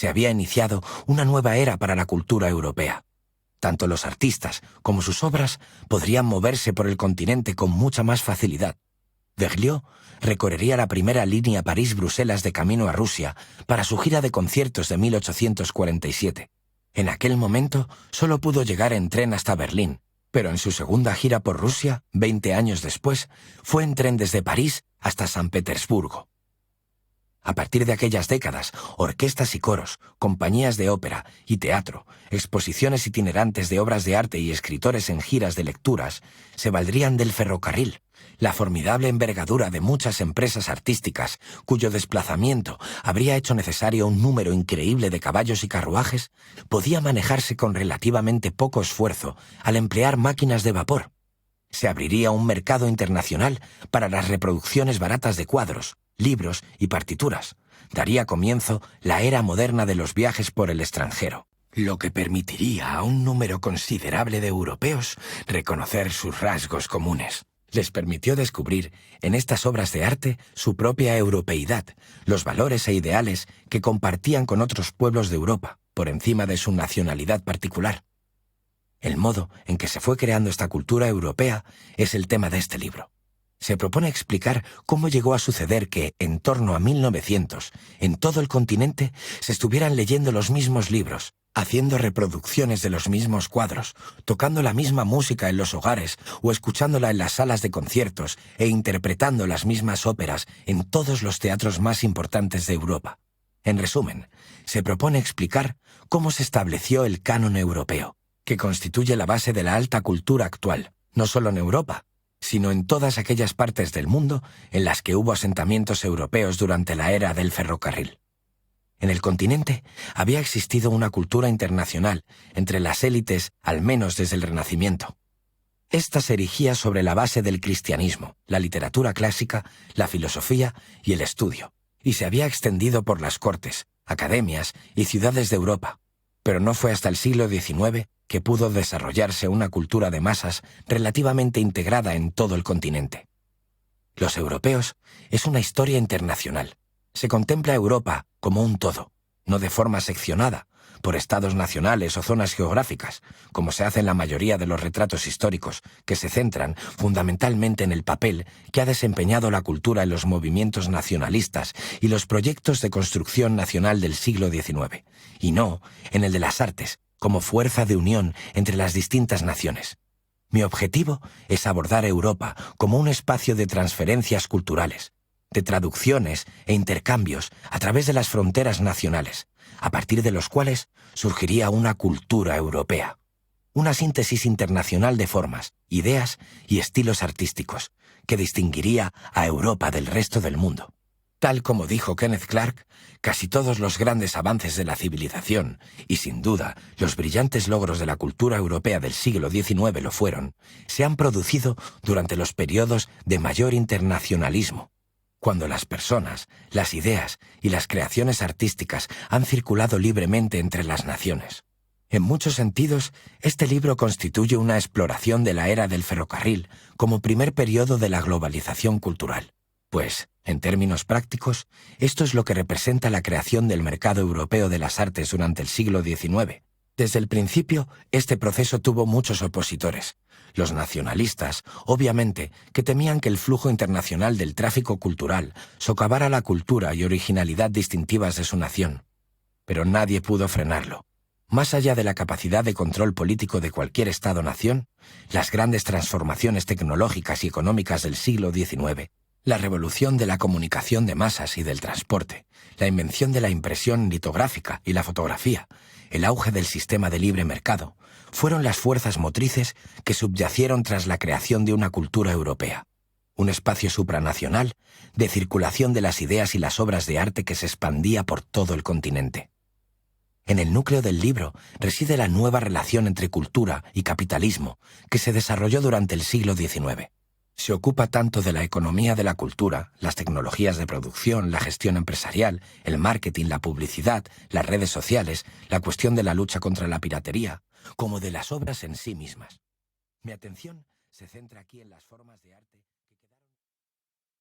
Se había iniciado una nueva era para la cultura europea. Tanto los artistas como sus obras podrían moverse por el continente con mucha más facilidad. Berlioz recorrería la primera línea París-Bruselas de camino a Rusia para su gira de conciertos de 1847. En aquel momento solo pudo llegar en tren hasta Berlín, pero en su segunda gira por Rusia, 20 años después, fue en tren desde París hasta San Petersburgo. A partir de aquellas décadas, orquestas y coros, compañías de ópera y teatro, exposiciones itinerantes de obras de arte y escritores en giras de lecturas se valdrían del ferrocarril, la formidable envergadura de muchas empresas artísticas cuyo desplazamiento habría hecho necesario un número increíble de caballos y carruajes, podía manejarse con relativamente poco esfuerzo al emplear máquinas de vapor. Se abriría un mercado internacional para las reproducciones baratas de cuadros, libros y partituras. Daría comienzo la era moderna de los viajes por el extranjero, lo que permitiría a un número considerable de europeos reconocer sus rasgos comunes. Les permitió descubrir en estas obras de arte su propia europeidad, los valores e ideales que compartían con otros pueblos de Europa, por encima de su nacionalidad particular. El modo en que se fue creando esta cultura europea es el tema de este libro. Se propone explicar cómo llegó a suceder que, en torno a 1900, en todo el continente se estuvieran leyendo los mismos libros, haciendo reproducciones de los mismos cuadros, tocando la misma música en los hogares o escuchándola en las salas de conciertos e interpretando las mismas óperas en todos los teatros más importantes de Europa. En resumen, se propone explicar cómo se estableció el canon europeo, que constituye la base de la alta cultura actual, no solo en Europa, sino en todas aquellas partes del mundo en las que hubo asentamientos europeos durante la era del ferrocarril. En el continente había existido una cultura internacional entre las élites, al menos desde el Renacimiento. Esta se erigía sobre la base del cristianismo, la literatura clásica, la filosofía y el estudio, y se había extendido por las cortes, academias y ciudades de Europa. Pero no fue hasta el siglo XIX que pudo desarrollarse una cultura de masas relativamente integrada en todo el continente. Los europeos es una historia internacional. Se contempla a Europa como un todo, no de forma seccionada, por estados nacionales o zonas geográficas, como se hace en la mayoría de los retratos históricos, que se centran fundamentalmente en el papel que ha desempeñado la cultura en los movimientos nacionalistas y los proyectos de construcción nacional del siglo XIX, y no en el de las artes, como fuerza de unión entre las distintas naciones. Mi objetivo es abordar Europa como un espacio de transferencias culturales, de traducciones e intercambios a través de las fronteras nacionales, a partir de los cuales surgiría una cultura europea. Una síntesis internacional de formas, ideas y estilos artísticos que distinguiría a Europa del resto del mundo. Tal como dijo Kenneth Clark, casi todos los grandes avances de la civilización, y sin duda los brillantes logros de la cultura europea del siglo XIX lo fueron, se han producido durante los periodos de mayor internacionalismo, cuando las personas, las ideas y las creaciones artísticas han circulado libremente entre las naciones. En muchos sentidos, este libro constituye una exploración de la era del ferrocarril como primer periodo de la globalización cultural. Pues, en términos prácticos, esto es lo que representa la creación del mercado europeo de las artes durante el siglo XIX. Desde el principio, este proceso tuvo muchos opositores. Los nacionalistas, obviamente, que temían que el flujo internacional del tráfico cultural socavara la cultura y originalidad distintivas de su nación. Pero nadie pudo frenarlo. Más allá de la capacidad de control político de cualquier Estado-nación, las grandes transformaciones tecnológicas y económicas del siglo XIX, la revolución de la comunicación de masas y del transporte, la invención de la impresión litográfica y la fotografía, el auge del sistema de libre mercado, fueron las fuerzas motrices que subyacieron tras la creación de una cultura europea, un espacio supranacional de circulación de las ideas y las obras de arte que se expandía por todo el continente. En el núcleo del libro reside la nueva relación entre cultura y capitalismo que se desarrolló durante el siglo XIX. Se ocupa tanto de la economía de la cultura, las tecnologías de producción, la gestión empresarial, el marketing, la publicidad, las redes sociales, la cuestión de la lucha contra la piratería, como de las obras en sí mismas. Mi atención se centra aquí en las formas de arte